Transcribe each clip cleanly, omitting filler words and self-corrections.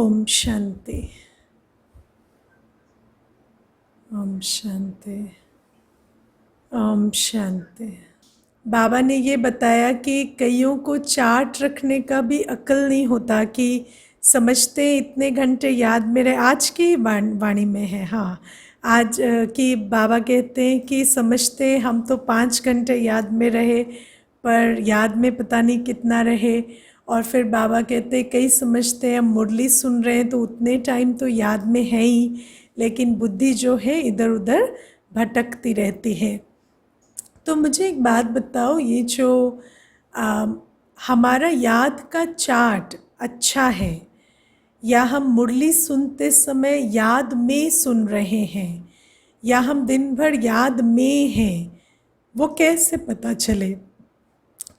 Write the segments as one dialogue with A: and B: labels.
A: ओम शांति। ओम शांति। ओम शांति। बाबा ने ये बताया कि कईयों को चार्ट रखने का भी अक्ल नहीं होता कि समझते इतने घंटे याद में रहे। आज की वाणी में है, हाँ, आज की बाबा कहते हैं कि समझते हम तो 5 घंटे याद में रहे, पर याद में पता नहीं कितना रहे। और फिर बाबा कहते हैं कई समझते हैं हम मुरली सुन रहे हैं तो उतने टाइम तो याद में है ही, लेकिन बुद्धि जो है इधर उधर भटकती रहती है। तो मुझे एक बात बताओ, ये जो हमारा याद का चार्ट अच्छा है या हम मुरली सुनते समय याद में सुन रहे हैं या हम दिन भर याद में हैं, वो कैसे पता चले?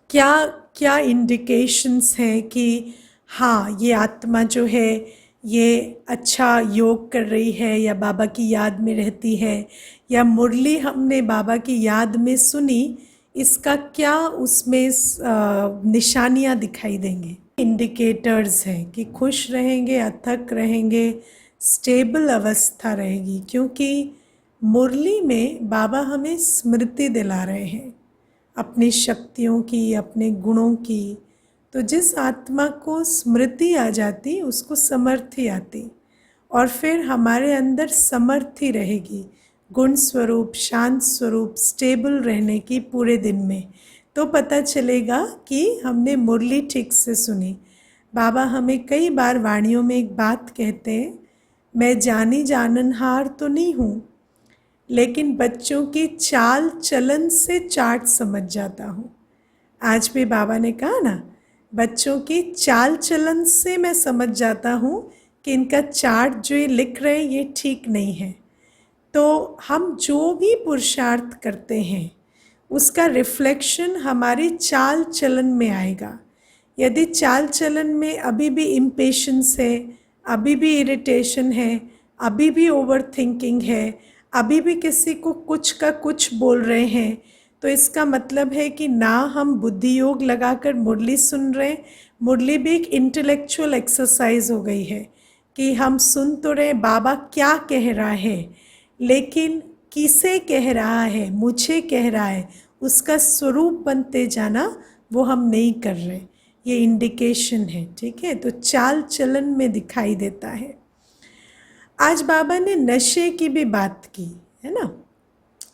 A: क्या क्या इंडिकेशंस हैं कि हाँ ये आत्मा जो है ये अच्छा योग कर रही है या बाबा की याद में रहती है, या मुरली हमने बाबा की याद में सुनी, इसका क्या उसमें निशानियाँ दिखाई देंगी? इंडिकेटर्स हैं कि खुश रहेंगे, अथक रहेंगे, स्टेबल अवस्था रहेगी, क्योंकि मुरली में बाबा हमें स्मृति दिला रहे हैं अपनी शक्तियों की, अपने गुणों की। तो जिस आत्मा को स्मृति आ जाती उसको समर्थी आती, और फिर हमारे अंदर समर्थी रहेगी, गुण स्वरूप, शांत स्वरूप, स्टेबल रहने की पूरे दिन में। तो पता चलेगा कि हमने मुरली ठीक से सुनी। बाबा हमें कई बार वाणियों में एक बात कहते हैं, मैं जानी जाननहार तो नहीं हूँ, लेकिन बच्चों की चाल चलन से चार्ट समझ जाता हूँ। आज भी बाबा ने कहा ना, बच्चों की चाल चलन से मैं समझ जाता हूँ कि इनका चार्ट जो ये लिख रहे हैं ये ठीक नहीं है। तो हम जो भी पुरुषार्थ करते हैं उसका रिफ्लेक्शन हमारी चाल चलन में आएगा। यदि चाल चलन में अभी भी इम्पेशंस है, अभी भी इरिटेशन है, अभी भी ओवर थिंकिंग है, अभी भी किसी को कुछ का कुछ बोल रहे हैं, तो इसका मतलब है कि ना हम बुद्धि योग लगाकर मुरली सुन रहे हैं। मुरली भी एक इंटेलेक्चुअल एक्सरसाइज हो गई है कि हम सुन तो रहे बाबा क्या कह रहा है, लेकिन किसे कह रहा है, मुझे कह रहा है, उसका स्वरूप बनते जाना वो हम नहीं कर रहे। ये इंडिकेशन है, ठीक है। तो चाल चलन में दिखाई देता है। आज बाबा ने नशे की भी बात की है ना,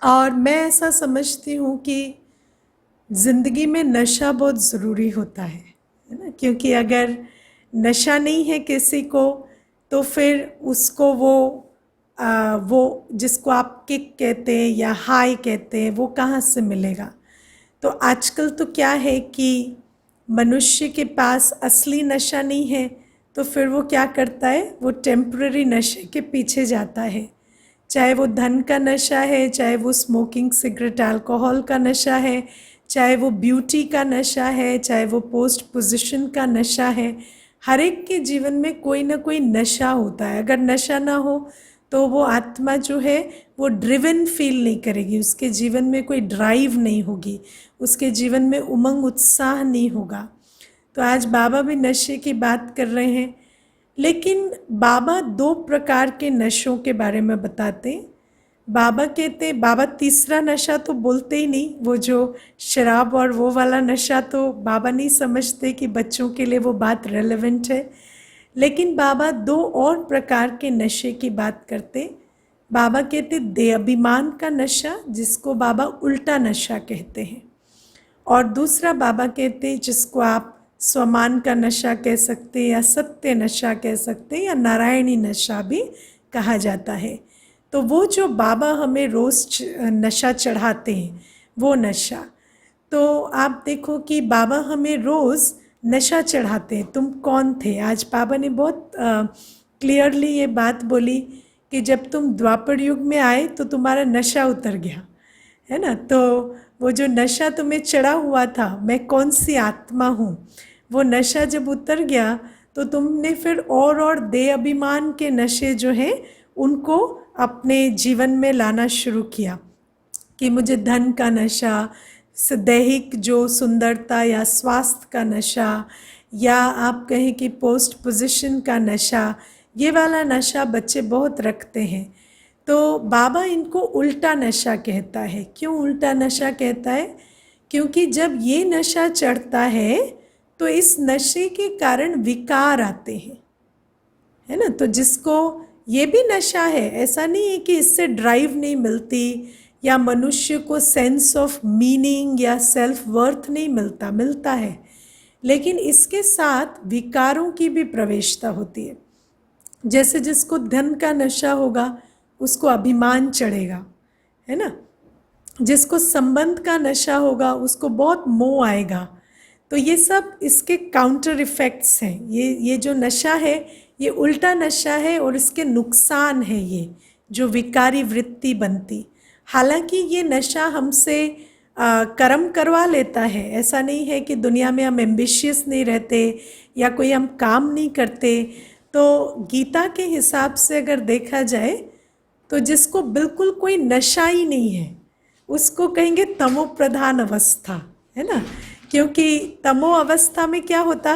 A: और मैं ऐसा समझती हूँ कि ज़िंदगी में नशा बहुत ज़रूरी होता है ना, क्योंकि अगर नशा नहीं है किसी को तो फिर उसको वो जिसको आप किक कहते हैं या हाई कहते हैं वो कहाँ से मिलेगा। तो आजकल तो क्या है कि मनुष्य के पास असली नशा नहीं है, तो फिर वो क्या करता है, वो टेम्पररी नशे के पीछे जाता है। चाहे वो धन का नशा है, चाहे वो स्मोकिंग सिगरेट अल्कोहल का नशा है, चाहे वो ब्यूटी का नशा है, चाहे वो पोस्ट पोजीशन का नशा है। हर एक के जीवन में कोई ना कोई नशा होता है। अगर नशा ना हो तो वो आत्मा जो है वो ड्रिवन फील नहीं करेगी, उसके जीवन में कोई ड्राइव नहीं होगी, उसके जीवन में उमंग उत्साह नहीं होगा। तो आज बाबा भी नशे की बात कर रहे हैं, लेकिन बाबा 2 प्रकार के नशों के बारे में बताते हैं। बाबा कहते हैं, बाबा तीसरा नशा तो बोलते ही नहीं, वो जो शराब और वो वाला नशा तो बाबा नहीं समझते कि बच्चों के लिए वो बात रेलेवेंट है। लेकिन बाबा 2 और प्रकार के नशे की बात करते। बाबा कहते देहाभिमान का नशा, जिसको बाबा उल्टा नशा कहते हैं, और दूसरा बाबा कहते हैं जिसको आप स्वमान का नशा कह सकते हैं या सत्य नशा कह सकते हैं या नारायणी नशा भी कहा जाता है। तो वो जो बाबा हमें रोज़ नशा चढ़ाते हैं वो नशा, तो आप देखो कि बाबा हमें रोज़ नशा चढ़ाते हैं। तुम कौन थे? आज बाबा ने बहुत क्लियरली ये बात बोली कि जब तुम द्वापर युग में आए तो तुम्हारा नशा उतर गया, है ना। तो वो जो नशा तुम्हें चढ़ा हुआ था, मैं कौन सी आत्मा हूँ, वो नशा जब उतर गया तो तुमने फिर और देह अभिमान के नशे जो हैं उनको अपने जीवन में लाना शुरू किया कि मुझे धन का नशा, दैहिक जो सुंदरता या स्वास्थ्य का नशा, या आप कहें कि पोस्ट पोजीशन का नशा, ये वाला नशा बच्चे बहुत रखते हैं। तो बाबा इनको उल्टा नशा कहता है। क्यों उल्टा नशा कहता है? क्योंकि जब ये नशा चढ़ता है तो इस नशे के कारण विकार आते हैं, है ना। तो जिसको ये भी नशा है, ऐसा नहीं है कि इससे ड्राइव नहीं मिलती या मनुष्य को सेंस ऑफ मीनिंग या सेल्फ वर्थ नहीं मिलता, मिलता है, लेकिन इसके साथ विकारों की भी प्रवेशता होती है। जैसे जिसको धन का नशा होगा उसको अभिमान चढ़ेगा, है ना। जिसको संबंध का नशा होगा उसको बहुत मोह आएगा। तो ये सब इसके काउंटर इफेक्ट्स हैं। ये जो नशा है ये उल्टा नशा है और इसके नुकसान है ये जो विकारी वृत्ति बनती। हालांकि ये नशा हमसे कर्म करवा लेता है। ऐसा नहीं है कि दुनिया में हम एम्बिशियस नहीं रहते या कोई हम काम नहीं करते। तो गीता के हिसाब से अगर देखा जाए तो जिसको बिल्कुल कोई नशा ही नहीं है उसको कहेंगे तमो प्रधान अवस्था, है ना। क्योंकि तमो अवस्था में क्या होता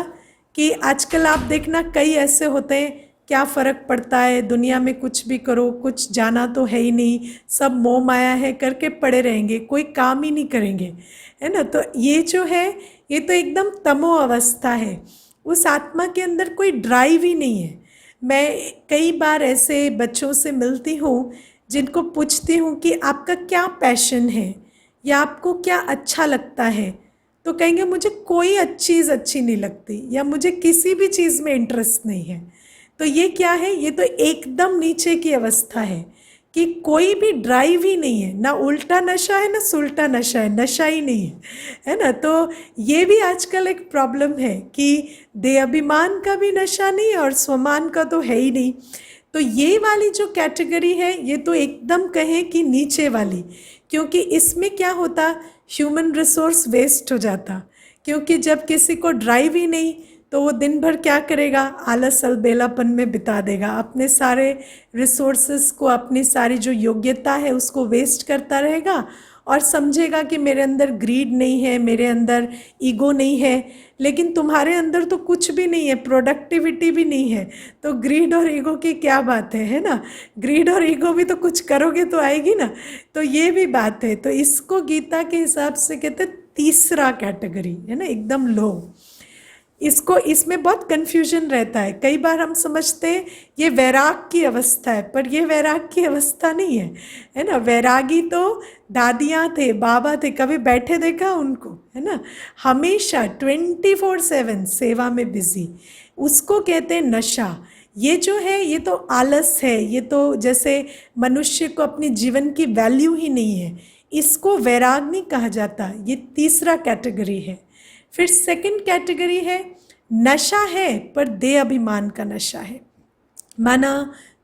A: कि आजकल आप देखना कई ऐसे होते हैं, क्या फ़र्क पड़ता है, दुनिया में कुछ भी करो, कुछ जाना तो है ही नहीं, सब मोह माया है करके पड़े रहेंगे, कोई काम ही नहीं करेंगे, है ना। तो ये जो है ये तो एकदम तमो अवस्था है। उस आत्मा के अंदर कोई ड्राइव ही नहीं है। मैं कई बार ऐसे बच्चों से मिलती हूँ जिनको पूछती हूँ कि आपका क्या पैशन है या आपको क्या अच्छा लगता है, तो कहेंगे मुझे कोई चीज़ अच्छी नहीं लगती या मुझे किसी भी चीज़ में इंटरेस्ट नहीं है। तो ये क्या है? ये तो एकदम नीचे की अवस्था है कि कोई भी ड्राइव ही नहीं है, ना उल्टा नशा है ना सुल्टा नशा है, नशा ही नहीं है ना। तो ये भी आजकल एक प्रॉब्लम है कि देह अभिमान का भी नशा नहीं और स्वमान का तो है ही नहीं। तो ये वाली जो कैटेगरी है ये तो एकदम कहें कि नीचे वाली, क्योंकि इसमें क्या होता, ह्यूमन रिसोर्स वेस्ट हो जाता। क्योंकि जब किसी को ड्राइव ही नहीं तो वो दिन भर क्या करेगा, आलस अलबेलापन में बिता देगा, अपने सारे रिसोर्सेस को, अपनी सारी जो योग्यता है उसको वेस्ट करता रहेगा और समझेगा कि मेरे अंदर ग्रीड नहीं है, मेरे अंदर ईगो नहीं है। लेकिन तुम्हारे अंदर तो कुछ भी नहीं है, प्रोडक्टिविटी भी नहीं है, तो ग्रीड और ईगो की क्या बात है ना। ग्रीड और ईगो भी तो कुछ करोगे तो आएगी ना। तो ये भी बात है। तो इसको गीता के हिसाब से कहते हैं तीसरा कैटेगरी, है ना, एकदम लो। इसको इसमें बहुत कन्फ्यूजन रहता है। कई बार हम समझते हैं ये वैराग की अवस्था है, पर ये वैराग की अवस्था नहीं है ना। वैरागी तो दादियाँ थे, बाबा थे, कभी बैठे देखा उनको, है ना। हमेशा 24/7 सेवा में बिजी, उसको कहते हैं नशा। ये जो है ये तो आलस है, ये तो जैसे मनुष्य को अपनी जीवन की वैल्यू ही नहीं है, इसको वैराग नहीं कहा जाता। ये तीसरा कैटेगरी है। फिर सेकंड कैटेगरी है नशा है पर देह अभिमान का नशा है। माना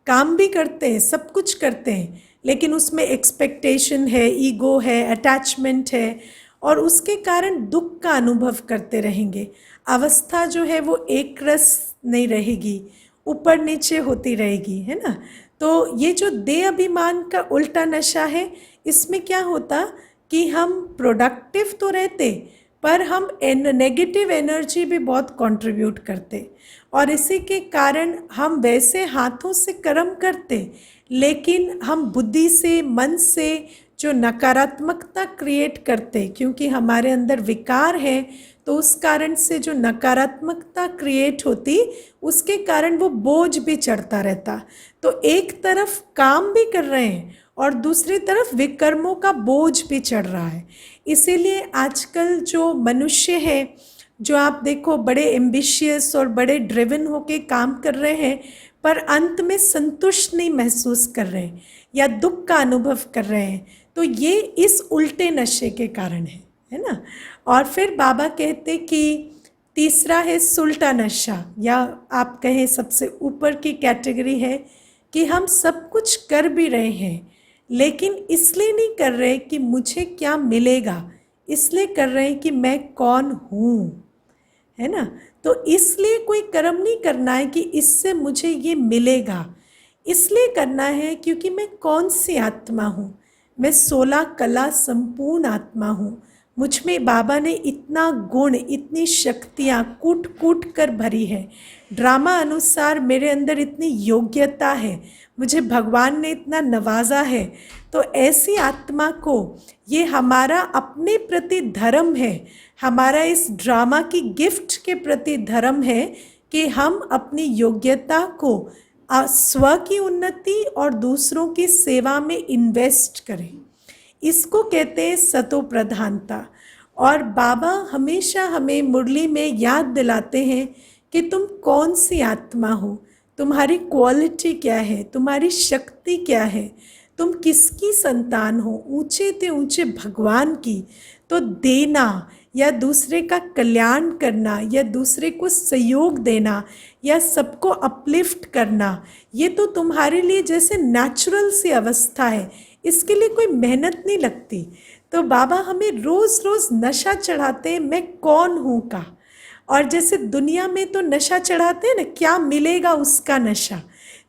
A: काम भी करते हैं, सब कुछ करते हैं, लेकिन उसमें एक्सपेक्टेशन है, ईगो है, अटैचमेंट है और उसके कारण दुख का अनुभव करते रहेंगे। अवस्था जो है वो एक रस नहीं रहेगी, ऊपर नीचे होती रहेगी, है ना। तो ये जो देह अभिमान का उल्टा नशा है, इसमें क्या होता कि हम प्रोडक्टिव तो रहते पर हम नेगेटिव एनर्जी भी बहुत कंट्रीब्यूट करते और इसी के कारण हम वैसे हाथों से कर्म करते, लेकिन हम बुद्धि से, मन से जो नकारात्मकता क्रिएट करते, क्योंकि हमारे अंदर विकार है तो उस कारण से जो नकारात्मकता क्रिएट होती उसके कारण वो बोझ भी चढ़ता रहता। तो एक तरफ काम भी कर रहे हैं और दूसरी तरफ विकर्मों का बोझ भी चढ़ रहा है। इसीलिए आजकल जो मनुष्य है, जो आप देखो बड़े एम्बिशियस और बड़े ड्रिवन होके काम कर रहे हैं पर अंत में संतुष्ट नहीं महसूस कर रहे हैं या दुख का अनुभव कर रहे हैं, तो ये इस उल्टे नशे के कारण है ना। और फिर बाबा कहते कि तीसरा है सुल्टा नशा, या आप कहें सबसे ऊपर की कैटेगरी है कि हम सब कुछ कर भी रहे हैं लेकिन इसलिए नहीं कर रहे कि मुझे क्या मिलेगा, इसलिए कर रहे हैं कि मैं कौन हूँ, है ना। तो इसलिए कोई कर्म नहीं करना है कि इससे मुझे ये मिलेगा, इसलिए करना है क्योंकि मैं कौन सी आत्मा हूँ, मैं 16 कला संपूर्ण आत्मा हूँ। मुझ में बाबा ने इतना गुण, इतनी शक्तियाँ कूट कूट कर भरी है। ड्रामा अनुसार मेरे अंदर इतनी योग्यता है, मुझे भगवान ने इतना नवाजा है। तो ऐसी आत्मा को, ये हमारा अपने प्रति धर्म है, हमारा इस ड्रामा की गिफ्ट के प्रति धर्म है कि हम अपनी योग्यता को स्व की उन्नति और दूसरों की सेवा में इन्वेस्ट करें। इसको कहते हैं सतो प्रधानता। और बाबा हमेशा हमें मुरली में याद दिलाते हैं कि तुम कौन सी आत्मा हो, तुम्हारी क्वालिटी क्या है, तुम्हारी शक्ति क्या है, तुम किसकी संतान हो। ऊंचे ते ऊंचे भगवान की। तो देना या दूसरे का कल्याण करना या दूसरे को सहयोग देना या सबको अपलिफ्ट करना, ये तो तुम्हारे लिए जैसे नेचुरल सी अवस्था है, इसके लिए कोई मेहनत नहीं लगती। तो बाबा हमें रोज़ रोज़ नशा चढ़ाते हैं, मैं कौन हूँ का। और जैसे दुनिया में तो नशा चढ़ाते हैं ना, क्या मिलेगा उसका नशा।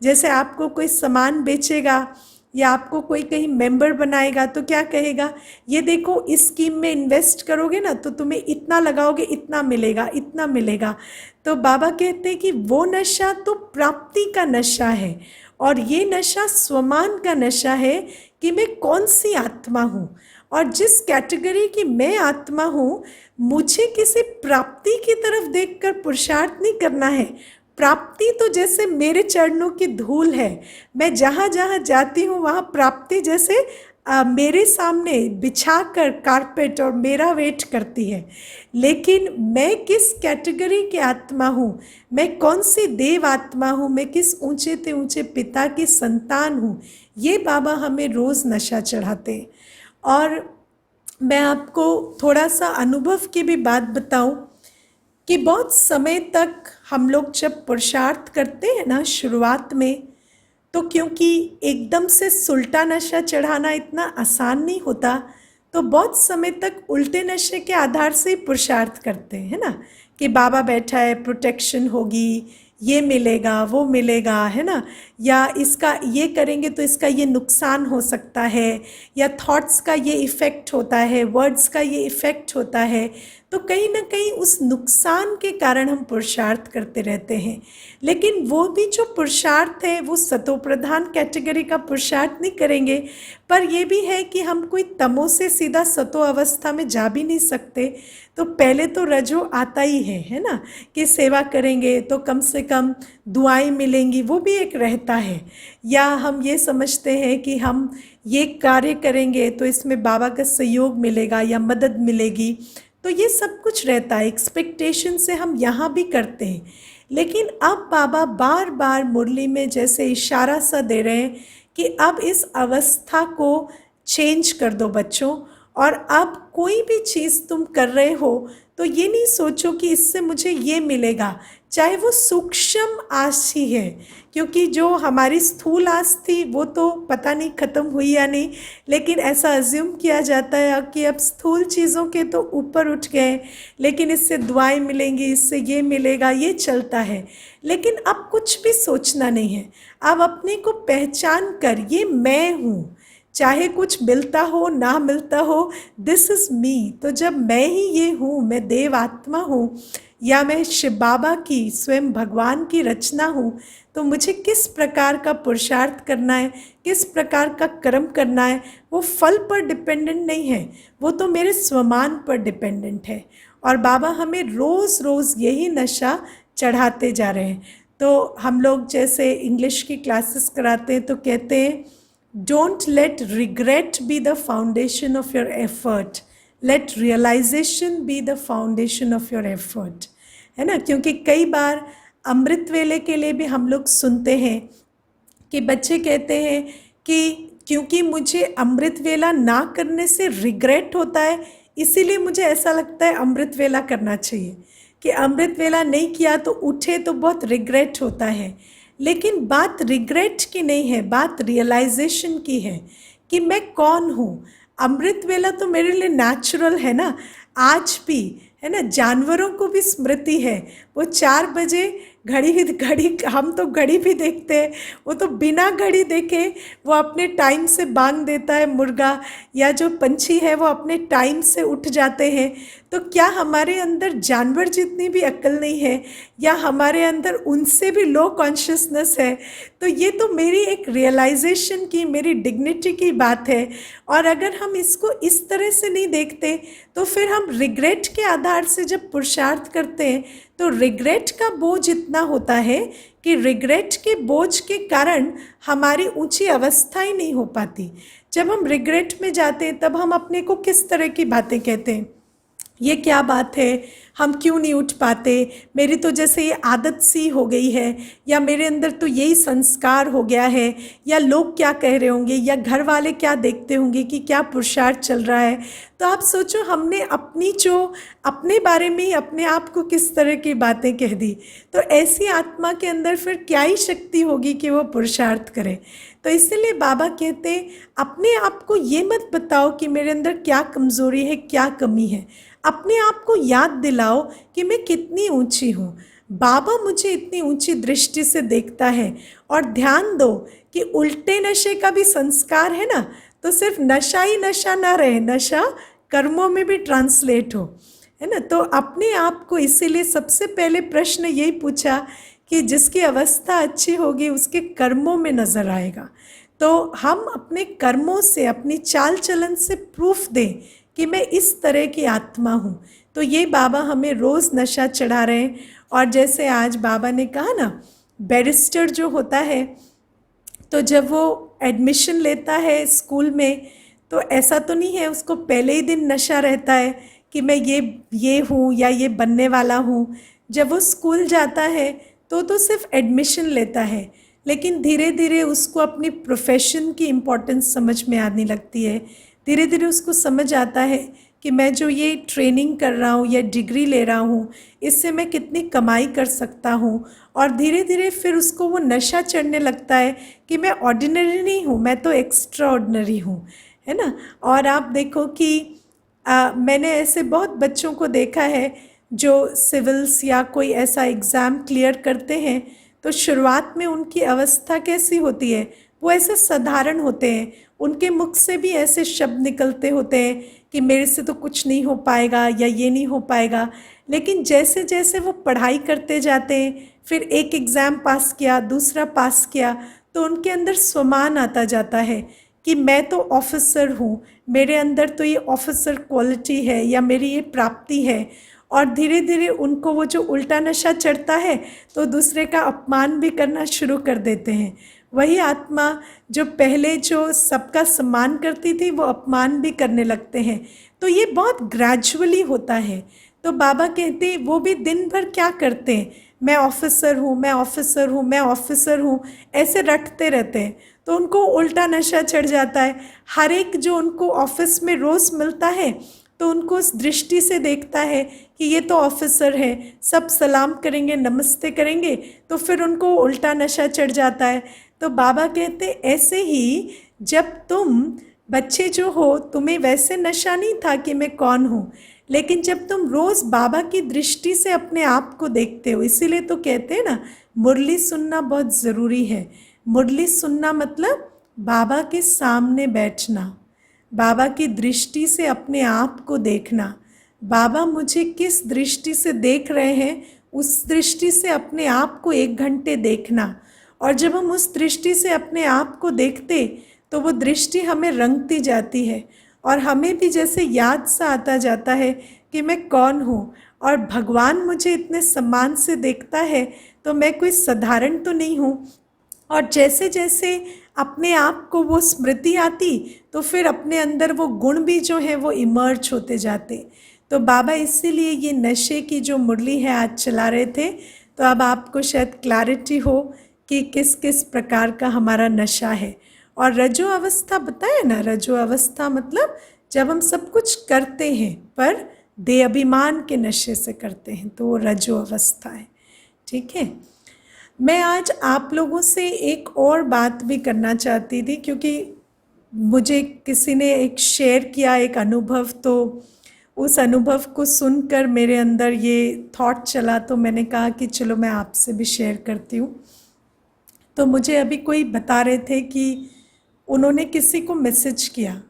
A: जैसे आपको कोई सामान बेचेगा या आपको कोई कहीं मेंबर बनाएगा तो क्या कहेगा, ये देखो इस स्कीम में इन्वेस्ट करोगे ना तो तुम्हें इतना लगाओगे, इतना मिलेगा, इतना मिलेगा। तो बाबा कहते हैं कि वो नशा तो प्राप्ति का नशा है और ये नशा स्वमान का नशा है कि मैं कौन सी आत्मा हूँ और जिस कैटेगरी की मैं आत्मा हूँ, मुझे किसी प्राप्ति की तरफ देखकर पुरुषार्थ नहीं करना है। प्राप्ति तो जैसे मेरे चरणों की धूल है, मैं जहाँ जहाँ जाती हूँ वहाँ प्राप्ति जैसे मेरे सामने बिछाकर कारपेट और मेरा वेट करती है। लेकिन मैं किस कैटेगरी की आत्मा हूँ, मैं कौन सी देव आत्मा हूँ, मैं किस ऊंचे ते ऊंचे पिता की संतान हूँ, ये बाबा हमें रोज़ नशा चढ़ाते हैं। और मैं आपको थोड़ा सा अनुभव की भी बात बताऊं कि बहुत समय तक हम लोग जब पुरुषार्थ करते हैं ना शुरुआत में, तो क्योंकि एकदम से सुल्टा नशा चढ़ाना इतना आसान नहीं होता, तो बहुत समय तक उल्टे नशे के आधार से ही पुरुषार्थ करते हैं ना, कि बाबा बैठा है, प्रोटेक्शन होगी, ये मिलेगा, वो मिलेगा, है ना, या इसका ये करेंगे तो इसका ये नुकसान हो सकता है, या थॉट्स का ये इफ़ेक्ट होता है, वर्ड्स का ये इफ़ेक्ट होता है। तो कहीं ना कहीं उस नुकसान के कारण हम पुरुषार्थ करते रहते हैं। लेकिन वो भी जो पुरुषार्थ है वो सतोप्रधान कैटेगरी का पुरुषार्थ नहीं करेंगे, पर ये भी है कि हम कोई तमो से सीधा सतो अवस्था में जा भी नहीं सकते। तो पहले तो रजो आता ही है ना, कि सेवा करेंगे तो कम से कम दुआएं मिलेंगी, वो भी एक रहता है। या हम ये समझते हैं कि हम ये कार्य करेंगे तो इसमें बाबा का सहयोग मिलेगा या मदद मिलेगी, तो ये सब कुछ रहता है, एक्सपेक्टेशन से हम यहाँ भी करते हैं। लेकिन अब बाबा बार बार मुरली में जैसे इशारा सा दे रहे हैं कि अब इस अवस्था को चेंज कर दो बच्चों, और अब कोई भी चीज़ तुम कर रहे हो तो ये नहीं सोचो कि इससे मुझे ये मिलेगा, चाहे वो सूक्ष्म आस ही है, क्योंकि जो हमारी स्थूल आस थी वो तो पता नहीं ख़त्म हुई या नहीं, लेकिन ऐसा अज्यूम किया जाता है कि अब स्थूल चीज़ों के तो ऊपर उठ गए, लेकिन इससे दुआएं मिलेंगी, इससे ये मिलेगा, ये चलता है। लेकिन अब कुछ भी सोचना नहीं है, अब अपने को पहचान कर ये मैं हूँ, चाहे कुछ मिलता हो ना मिलता हो, दिस इज़ मी। तो जब मैं ही ये हूँ, मैं देव आत्मा हूँ या मैं शिव बाबा की, स्वयं भगवान की रचना हूँ, तो मुझे किस प्रकार का पुरुषार्थ करना है, किस प्रकार का कर्म करना है, वो फल पर डिपेंडेंट नहीं है, वो तो मेरे स्वमान पर डिपेंडेंट है। और बाबा हमें रोज़ रोज़ यही नशा चढ़ाते जा रहे हैं। तो हम लोग जैसे इंग्लिश की क्लासेस कराते हैं तो कहते हैं, Don't let regret be the foundation of your effort. Let realization be the foundation of your effort. है ना, क्योंकि कई बार अमृत वेले के लिए भी हम लोग सुनते हैं कि बच्चे कहते हैं कि क्योंकि मुझे अमृत वेला ना करने से रिग्रेट होता है, इसीलिए मुझे ऐसा लगता है अमृत वेला करना चाहिए, कि अमृत वेला नहीं किया तो उठे तो बहुत रिग्रेट होता है। लेकिन बात रिग्रेट की नहीं है, बात रियलाइजेशन की है कि मैं कौन हूँ। अमृत वेला तो मेरे लिए नेचुरल है ना, आज भी है ना, जानवरों को भी स्मृति है, वो 4 बजे घड़ी घड़ी हम तो घड़ी भी देखते हैं, वो तो बिना घड़ी देखे वो अपने टाइम से बांग देता है मुर्गा, या जो पंछी है वो अपने टाइम से उठ जाते हैं। तो क्या हमारे अंदर जानवर जितनी भी अक्ल नहीं है, या हमारे अंदर उनसे भी लो कॉन्शियसनेस है? तो ये तो मेरी एक रियलाइजेशन की, मेरी डिग्निटी की बात है। और अगर हम इसको इस तरह से नहीं देखते तो फिर हम रिग्रेट के आधार से जब पुरुषार्थ करते हैं तो रिग्रेट का बोझ इतना होता है कि रिग्रेट के बोझ के कारण हमारी ऊंची अवस्था ही नहीं हो पाती। जब हम रिग्रेट में जाते हैं तब हम अपने को किस तरह की बातें कहते हैं, ये क्या बात है, हम क्यों नहीं उठ पाते, मेरी तो जैसे ये आदत सी हो गई है, या मेरे अंदर तो यही संस्कार हो गया है, या लोग क्या कह रहे होंगे, या घर वाले क्या देखते होंगे कि क्या पुरुषार्थ चल रहा है। तो आप सोचो, हमने अपनी जो अपने बारे में ही अपने आप को किस तरह की बातें कह दी। तो ऐसी आत्मा के अंदर फिर क्या ही शक्ति होगी कि वो पुरुषार्थ करे। तो इसलिए बाबा कहते अपने आप को ये मत बताओ कि मेरे अंदर क्या कमज़ोरी है, क्या कमी है। अपने आप को याद दिलाओ कि मैं कितनी ऊंची हूँ। बाबा मुझे इतनी ऊंची दृष्टि से देखता है। और ध्यान दो कि उल्टे नशे का भी संस्कार है ना, तो सिर्फ नशा ही नशा ना रहे, नशा कर्मों में भी ट्रांसलेट हो, है ना। तो अपने आप को इसीलिए सबसे पहले प्रश्न यही पूछा कि जिसकी अवस्था अच्छी होगी उसके कर्मों में नज़र आएगा। तो हम अपने कर्मों से, अपनी चाल चलन से प्रूफ दें कि मैं इस तरह की आत्मा हूँ। तो ये बाबा हमें रोज़ नशा चढ़ा रहे हैं। और जैसे आज बाबा ने कहा ना, बैरिस्टर जो होता है, तो जब वो एडमिशन लेता है स्कूल में, तो ऐसा तो नहीं है उसको पहले ही दिन नशा रहता है कि मैं ये हूँ या ये बनने वाला हूँ। जब वो स्कूल जाता है तो सिर्फ एडमिशन लेता है, लेकिन धीरे धीरे उसको अपनी प्रोफेशन की इम्पोर्टेंस समझ में आने लगती है। धीरे धीरे उसको समझ आता है कि मैं जो ये ट्रेनिंग कर रहा हूँ या डिग्री ले रहा हूँ, इससे मैं कितनी कमाई कर सकता हूँ। और धीरे धीरे फिर उसको वो नशा चढ़ने लगता है कि मैं ऑर्डिनरी नहीं हूँ, मैं तो एक्स्ट्रा ऑर्डिनरी हूँ, है ना। और आप देखो कि मैंने ऐसे बहुत बच्चों को देखा है जो सिविल्स या कोई ऐसा एग्ज़ाम क्लियर करते हैं, तो शुरुआत में उनकी अवस्था कैसी होती है, वो ऐसे साधारण होते हैं, उनके मुख से भी ऐसे शब्द निकलते होते हैं कि मेरे से तो कुछ नहीं हो पाएगा या ये नहीं हो पाएगा। लेकिन जैसे जैसे वो पढ़ाई करते जाते हैं, फिर एक एग्ज़ाम पास किया, दूसरा पास किया, तो उनके अंदर स्वमान आता जाता है कि मैं तो ऑफिसर हूँ, मेरे अंदर तो ये ऑफिसर क्वालिटी है या मेरी ये प्राप्ति है। और धीरे धीरे उनको वो जो उल्टा नशा चढ़ता है तो दूसरे का अपमान भी करना शुरू कर देते हैं। वही आत्मा जो पहले जो सबका सम्मान करती थी वो अपमान भी करने लगते हैं। तो ये बहुत ग्रेजुअली होता है। तो बाबा कहते हैं वो भी दिन भर क्या करते हैं, मैं ऑफिसर हूँ, मैं ऑफिसर हूँ, मैं ऑफिसर हूँ, ऐसे रटते रहते हैं। तो उनको उल्टा नशा चढ़ जाता है। हर एक जो उनको ऑफिस में रोज़ मिलता है तो उनको उस दृष्टि से देखता है कि ये तो ऑफिसर है, सब सलाम करेंगे, नमस्ते करेंगे, तो फिर उनको उल्टा नशा चढ़ जाता है। तो बाबा कहते ऐसे ही जब तुम बच्चे जो हो, तुम्हें वैसे नशा नहीं था कि मैं कौन हूँ, लेकिन जब तुम रोज़ बाबा की दृष्टि से अपने आप को देखते हो, इसीलिए तो कहते हैं ना, मुरली सुनना बहुत ज़रूरी है। मुरली सुनना मतलब बाबा के सामने बैठना, बाबा की दृष्टि से अपने आप को देखना। बाबा मुझे किस दृष्टि से देख रहे हैं, उस दृष्टि से अपने आप को 1 घंटे देखना। और जब हम उस दृष्टि से अपने आप को देखते तो वो दृष्टि हमें रंगती जाती है और हमें भी जैसे याद सा आता जाता है कि मैं कौन हूँ। और भगवान मुझे इतने सम्मान से देखता है तो मैं कोई साधारण तो नहीं हूँ। और जैसे जैसे अपने आप को वो स्मृति आती तो फिर अपने अंदर वो गुण भी जो है वो इमर्ज होते जाते। तो बाबा इसीलिए ये नशे की जो मुरली है आज चला रहे थे। तो अब आपको शायद क्लैरिटी हो कि किस किस प्रकार का हमारा नशा है। और रजो अवस्था बताया ना, रजो अवस्था मतलब जब हम सब कुछ करते हैं पर देह अभिमान के नशे से करते हैं, तो वो रजो अवस्था है। ठीक है, मैं आज आप लोगों से एक और बात भी करना चाहती थी, क्योंकि मुझे किसी ने एक शेयर किया एक अनुभव, तो उस अनुभव को सुनकर मेरे अंदर ये थॉट चला, तो मैंने कहा कि चलो मैं आपसे भी शेयर करती हूँ। तो मुझे अभी कोई बता रहे थे कि उन्होंने किसी को मैसेज किया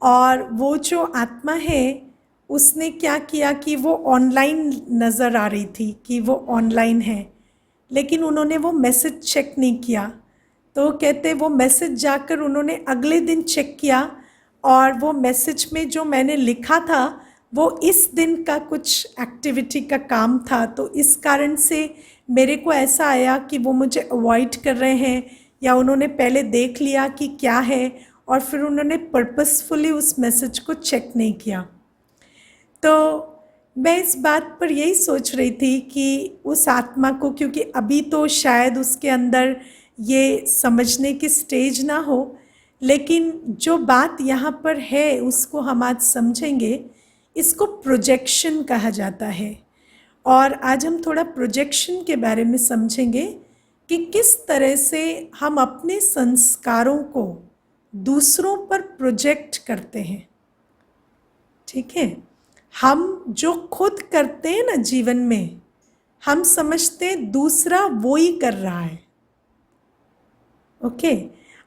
A: और वो जो आत्मा है उसने क्या किया कि वो ऑनलाइन नज़र आ रही थी कि वो ऑनलाइन है, लेकिन उन्होंने वो मैसेज चेक नहीं किया। तो कहते वो मैसेज जाकर उन्होंने अगले दिन चेक किया और वो मैसेज में जो मैंने लिखा था वो इस दिन का कुछ एक्टिविटी का काम था। तो इस कारण से मेरे को ऐसा आया कि वो मुझे अवॉइड कर रहे हैं या उन्होंने पहले देख लिया कि क्या है और फिर उन्होंने पर्पसफुली उस मैसेज को चेक नहीं किया। तो मैं इस बात पर यही सोच रही थी कि उस आत्मा को, क्योंकि अभी तो शायद उसके अंदर ये समझने की स्टेज ना हो, लेकिन जो बात यहाँ पर है उसको हम आज समझेंगे। इसको प्रोजेक्शन कहा जाता है और आज हम थोड़ा प्रोजेक्शन के बारे में समझेंगे कि किस तरह से हम अपने संस्कारों को दूसरों पर प्रोजेक्ट करते हैं। ठीक है, हम जो खुद करते हैं ना जीवन में, हम समझते हैं दूसरा वो ही कर रहा है। ओके,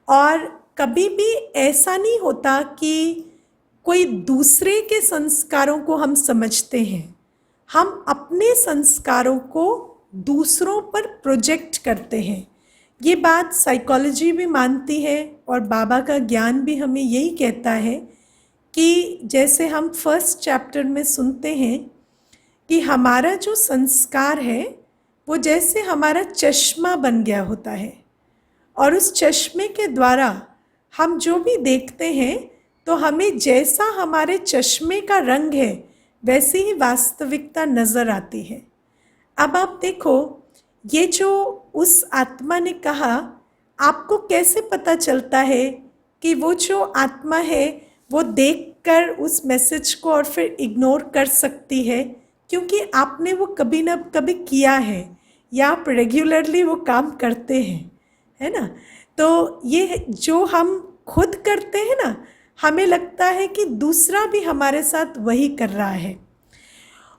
A: और कभी भी ऐसा नहीं होता कि कोई दूसरे के संस्कारों को हम समझते हैं, हम अपने संस्कारों को दूसरों पर प्रोजेक्ट करते हैं। ये बात साइकोलॉजी भी मानती है और बाबा का ज्ञान भी हमें यही कहता है कि जैसे हम फर्स्ट चैप्टर में सुनते हैं कि हमारा जो संस्कार है वो जैसे हमारा चश्मा बन गया होता है और उस चश्मे के द्वारा हम जो भी देखते हैं तो हमें जैसा हमारे चश्मे का रंग है वैसी ही वास्तविकता नज़र आती है। अब आप देखो, ये जो उस आत्मा ने कहा, आपको कैसे पता चलता है कि वो जो आत्मा है वो देखकर उस मैसेज को और फिर इग्नोर कर सकती है? क्योंकि आपने वो कभी ना कभी किया है या आप रेगुलरली वो काम करते हैं, है ना। तो ये जो हम खुद करते हैं ना, हमें लगता है कि दूसरा भी हमारे साथ वही कर रहा है।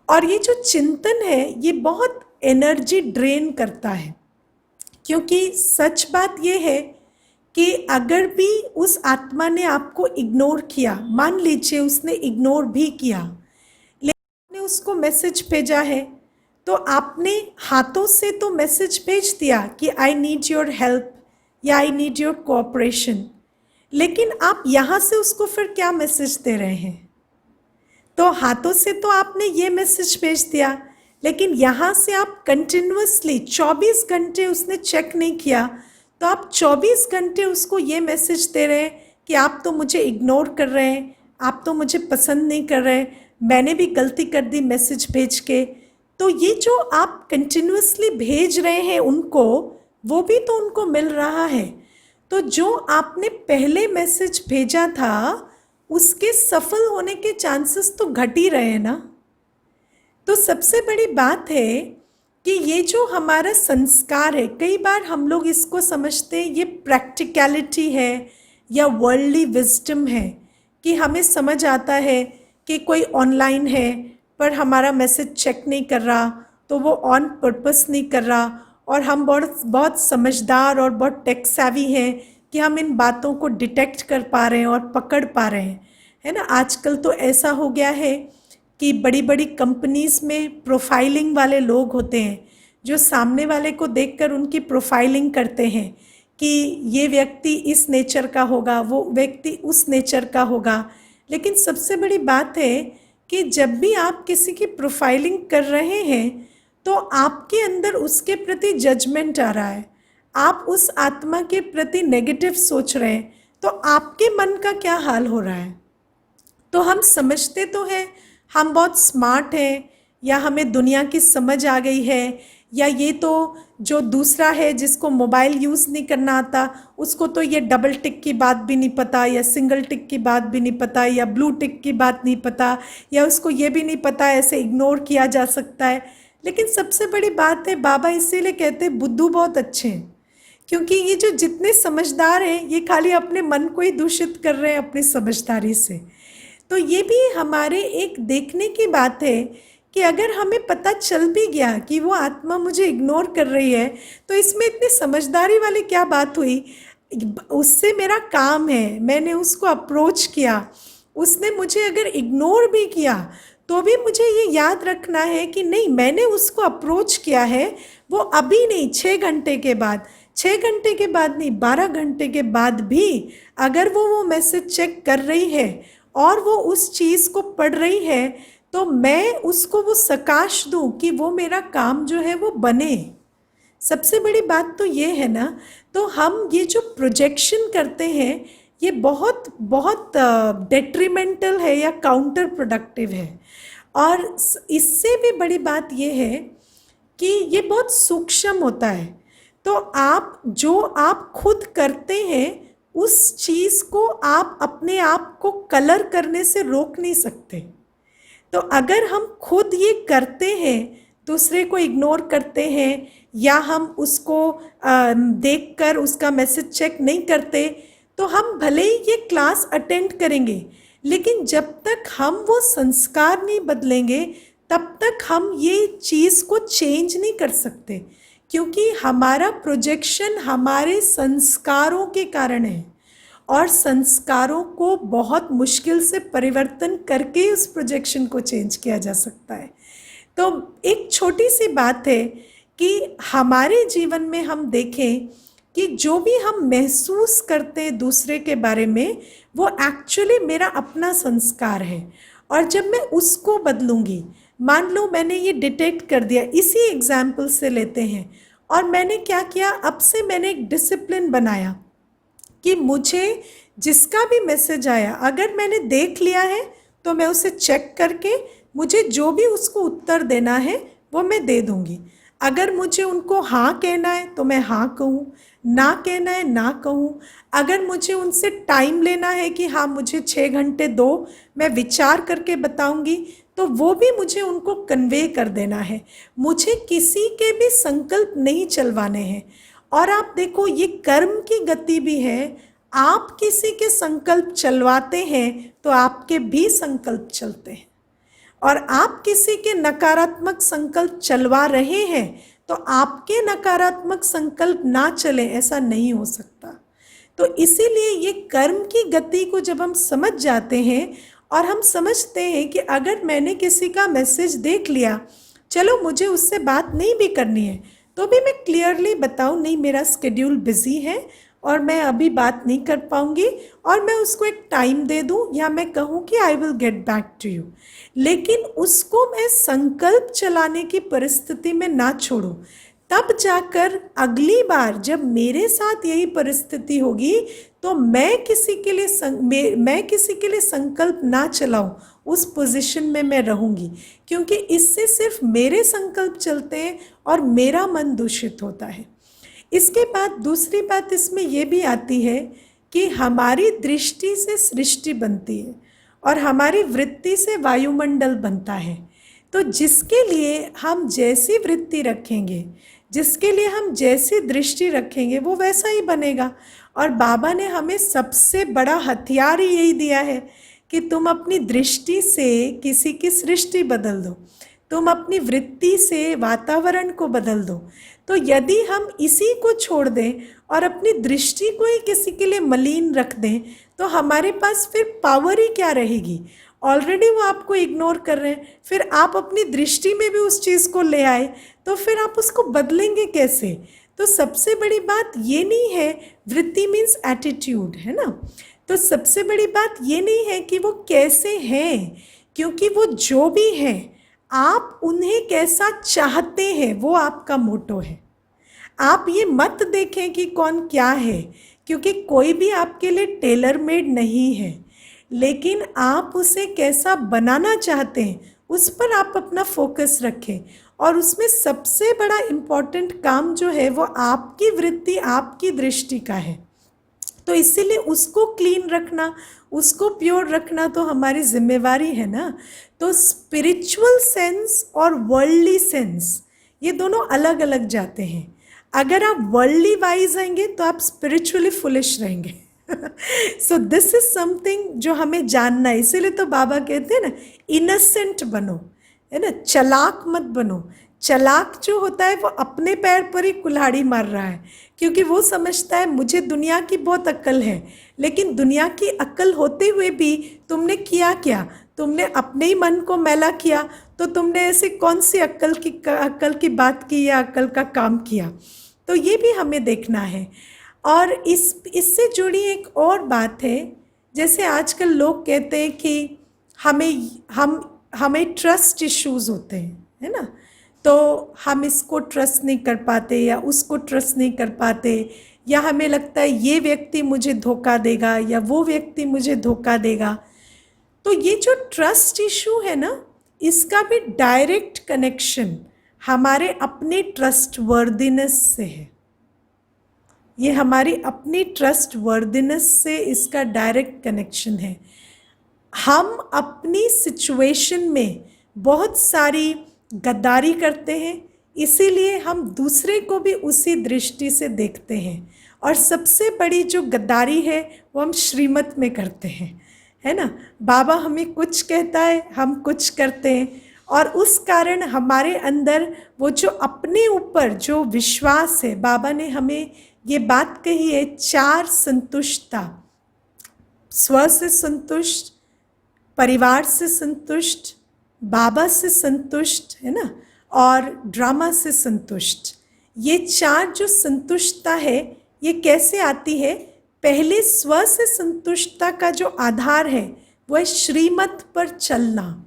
A: और ये जो चिंतन है ये बहुत एनर्जी ड्रेन करता है, क्योंकि सच बात ये है कि अगर भी उस आत्मा ने आपको इग्नोर किया, मान लीजिए उसने इग्नोर भी किया, लेकिन आपने उसको मैसेज भेजा है, तो आपने हाथों से तो मैसेज भेज दिया कि आई नीड योर हेल्प या आई नीड योर कोऑपरेशन, लेकिन आप यहाँ से उसको फिर क्या मैसेज दे रहे हैं? तो हाथों से तो आपने ये मैसेज भेज दिया, लेकिन यहाँ से आप कंटिन्यूअसली 24 घंटे उसने चेक नहीं किया, तो आप 24 घंटे उसको ये मैसेज दे रहे हैं कि आप तो मुझे इग्नोर कर रहे हैं, आप तो मुझे पसंद नहीं कर रहे, मैंने भी गलती कर दी मैसेज भेज के। तो ये जो आप कंटिन्यूअसली भेज रहे हैं उनको, वो भी तो उनको मिल रहा है। तो जो आपने पहले मैसेज भेजा था उसके सफल होने के चांसेस तो घट ही रहे हैं ना। तो सबसे बड़ी बात है कि ये जो हमारा संस्कार है, कई बार हम लोग इसको समझते हैं ये प्रैक्टिकलिटी है या वर्ल्डली विजडम है, कि हमें समझ आता है कि कोई ऑनलाइन है पर हमारा मैसेज चेक नहीं कर रहा, तो वो ऑन पर्पस नहीं कर रहा, और हम बहुत समझदार और बहुत टेक सेवी हैं कि हम इन बातों को डिटेक्ट कर पा रहे हैं और पकड़ पा रहे हैं, है ना। आजकल तो ऐसा हो गया है कि बड़ी बड़ी कंपनीज़ में प्रोफाइलिंग वाले लोग होते हैं जो सामने वाले को देखकर उनकी प्रोफाइलिंग करते हैं कि ये व्यक्ति इस नेचर का होगा, वो व्यक्ति उस नेचर का होगा। लेकिन सबसे बड़ी बात है कि जब भी आप किसी की प्रोफाइलिंग कर रहे हैं तो आपके अंदर उसके प्रति जजमेंट आ रहा है, आप उस आत्मा के प्रति नेगेटिव सोच रहे हैं, तो आपके मन का क्या हाल हो रहा है? तो हम समझते तो हैं हम बहुत स्मार्ट हैं, या हमें दुनिया की समझ आ गई है, या ये तो जो दूसरा है जिसको मोबाइल यूज़ नहीं करना आता उसको तो ये डबल टिक की बात भी नहीं पता, या सिंगल टिक की बात भी नहीं पता, या ब्लू टिक की बात नहीं पता, या उसको ये भी नहीं पता ऐसे इग्नोर किया जा सकता है। लेकिन सबसे बड़ी बात है, बाबा इसीलिए कहते हैं बुद्धू बहुत अच्छे हैं, क्योंकि ये जो जितने समझदार हैं ये खाली अपने मन को ही दूषित कर रहे हैं अपनी समझदारी से। तो ये भी हमारे एक देखने की बात है कि अगर हमें पता चल भी गया कि वो आत्मा मुझे इग्नोर कर रही है, तो इसमें इतनी समझदारी वाली क्या बात हुई। उससे मेरा काम है, मैंने उसको अप्रोच किया, उसने मुझे अगर इग्नोर भी किया तो भी मुझे ये याद रखना है कि नहीं, मैंने उसको अप्रोच किया है, वो अभी नहीं, 6 घंटे के बाद, 6 घंटे के बाद नहीं, 12 घंटे के बाद भी अगर वो मैसेज चेक कर रही है और वो उस चीज़ को पढ़ रही है, तो मैं उसको वो सकाश दूँ कि वो मेरा काम जो है वो बने। सबसे बड़ी बात तो ये है ना। तो हम ये जो प्रोजेक्शन करते हैं, ये बहुत बहुत डेट्रीमेंटल है या काउंटर प्रोडक्टिव है। और इससे भी बड़ी बात ये है कि ये बहुत सूक्ष्म होता है। तो आप खुद करते हैं, उस चीज़ को आप अपने आप को कलर करने से रोक नहीं सकते। तो अगर हम खुद ये करते हैं, दूसरे को इग्नोर करते हैं, या हम उसको देखकर उसका मैसेज चेक नहीं करते, तो हम भले ही ये क्लास अटेंड करेंगे, लेकिन जब तक हम वो संस्कार नहीं बदलेंगे, तब तक हम ये चीज़ को चेंज नहीं कर सकते, क्योंकि हमारा प्रोजेक्शन हमारे संस्कारों के कारण है, और संस्कारों को बहुत मुश्किल से परिवर्तन करके उस प्रोजेक्शन को चेंज किया जा सकता है। तो एक छोटी सी बात है कि हमारे जीवन में हम देखें कि जो भी हम महसूस करते हैं दूसरे के बारे में, वो एक्चुअली मेरा अपना संस्कार है। और जब मैं उसको बदलूँगी, मान लो मैंने ये डिटेक्ट कर दिया, इसी एग्जाम्पल से लेते हैं, और मैंने क्या किया, अब से मैंने एक डिसिप्लिन बनाया कि मुझे जिसका भी मैसेज आया, अगर मैंने देख लिया है तो मैं उसे चेक करके मुझे जो भी उसको उत्तर देना है वो मैं दे दूँगी। अगर मुझे उनको हाँ कहना है तो मैं हाँ कहूँ, ना कहना है ना कहूँ। अगर मुझे उनसे टाइम लेना है कि हाँ मुझे 6 घंटे दो, मैं विचार करके बताऊँगी, तो वो भी मुझे उनको कन्वे कर देना है। मुझे किसी के भी संकल्प नहीं चलवाने हैं। और आप देखो, ये कर्म की गति भी है। आप किसी के संकल्प चलवाते हैं तो आपके भी संकल्प चलते हैं, और आप किसी के नकारात्मक संकल्प चलवा रहे हैं तो आपके नकारात्मक संकल्प ना चले, ऐसा नहीं हो सकता। तो इसीलिए ये कर्म की गति को जब हम समझ जाते हैं, और हम समझते हैं कि अगर मैंने किसी का मैसेज देख लिया, चलो मुझे उससे बात नहीं भी करनी है, तो भी मैं क्लियरली बताऊँ, नहीं मेरा स्केड्यूल बिजी है और मैं अभी बात नहीं कर पाऊँगी, और मैं उसको एक टाइम दे दूँ, या मैं कहूँ कि I will get back to you. लेकिन उसको मैं संकल्प चलाने की परिस्थिति में ना छोड़ूँ। तब जाकर अगली बार जब मेरे साथ यही परिस्थिति होगी, तो मैं किसी के लिए संकल्प ना चलाऊं, उस पोजीशन में मैं रहूंगी, क्योंकि इससे सिर्फ मेरे संकल्प चलते हैं और मेरा मन दूषित होता है। इसके बाद दूसरी बात इसमें यह भी आती है कि हमारी दृष्टि से सृष्टि बनती है और हमारी वृत्ति से वायुमंडल बनता है। तो जिसके लिए हम जैसी वृत्ति रखेंगे, जिसके लिए हम जैसी दृष्टि रखेंगे, वो वैसा ही बनेगा। और बाबा ने हमें सबसे बड़ा हथियार ही यही दिया है कि तुम अपनी दृष्टि से किसी की सृष्टि बदल दो, तुम अपनी वृत्ति से वातावरण को बदल दो। तो यदि हम इसी को छोड़ दें और अपनी दृष्टि को ही किसी के लिए मलिन रख दें, तो हमारे पास फिर पावर ही क्या रहेगी। ऑलरेडी वो आपको इग्नोर कर रहे हैं, फिर आप अपनी दृष्टि में भी उस चीज़ को ले आए, तो फिर आप उसको बदलेंगे कैसे। तो सबसे बड़ी बात ये नहीं है, वृत्ति मीन्स एटीट्यूड है ना। तो सबसे बड़ी बात ये नहीं है कि वो कैसे हैं, क्योंकि वो जो भी हैं, आप उन्हें कैसा चाहते हैं, वो आपका मोटो है। आप ये मत देखें कि कौन क्या है, क्योंकि कोई भी आपके लिए टेलर मेड नहीं है, लेकिन आप उसे कैसा बनाना चाहते हैं उस पर आप अपना फोकस रखें। और उसमें सबसे बड़ा इम्पॉर्टेंट काम जो है वो आपकी वृत्ति, आपकी दृष्टि का है। तो इसीलिए उसको क्लीन रखना, उसको प्योर रखना तो हमारी जिम्मेवारी है ना। तो स्पिरिचुअल सेंस और वर्ल्डली सेंस, ये दोनों अलग अलग जाते हैं। अगर आप वर्ल्डली वाइज आएंगे तो आप स्पिरिचुअली फुलिश रहेंगे सो दिस इज समथिंग जो हमें जानना है। इसीलिए तो बाबा कहते हैं ना, इनसेंट बनो, है ना, चलाक मत बनो। चलाक जो होता है वो अपने पैर पर ही कुल्हाड़ी मार रहा है, क्योंकि वो समझता है मुझे दुनिया की बहुत अक्ल है। लेकिन दुनिया की अक्ल होते हुए भी तुमने किया क्या? तुमने अपने ही मन को मैला किया। तो तुमने ऐसी कौन सी अक्ल की बात की या अक्ल का काम किया? तो ये भी हमें देखना है। और इससे जुड़ी एक और बात है, जैसे आजकल लोग कहते हैं कि हमें हमें ट्रस्ट इश्यूज होते हैं, है ना, तो हम इसको ट्रस्ट नहीं कर पाते या उसको ट्रस्ट नहीं कर पाते, या हमें लगता है ये व्यक्ति मुझे धोखा देगा या वो व्यक्ति मुझे धोखा देगा। तो ये जो ट्रस्ट इशू है ना, इसका भी डायरेक्ट कनेक्शन हमारे अपने ट्रस्ट वर्दिनेस से है। ये हमारी अपनी ट्रस्ट वर्दिनेस से इसका डायरेक्ट कनेक्शन है। हम अपनी सिचुएशन में बहुत सारी गद्दारी करते हैं, इसीलिए हम दूसरे को भी उसी दृष्टि से देखते हैं। और सबसे बड़ी जो गद्दारी है वो हम श्रीमत में करते हैं, है ना। बाबा हमें कुछ कहता है, हम कुछ करते हैं, और उस कारण हमारे अंदर वो जो अपने ऊपर जो विश्वास है, बाबा ने हमें ये बात कही है, 4 संतुष्टता, स्व से संतुष्ट, परिवार से संतुष्ट, बाबा से संतुष्ट, है ना, और ड्रामा से संतुष्ट। ये 4 जो संतुष्टता है ये कैसे आती है? पहले स्व से संतुष्टता का जो आधार है वो है श्रीमत पर चलना।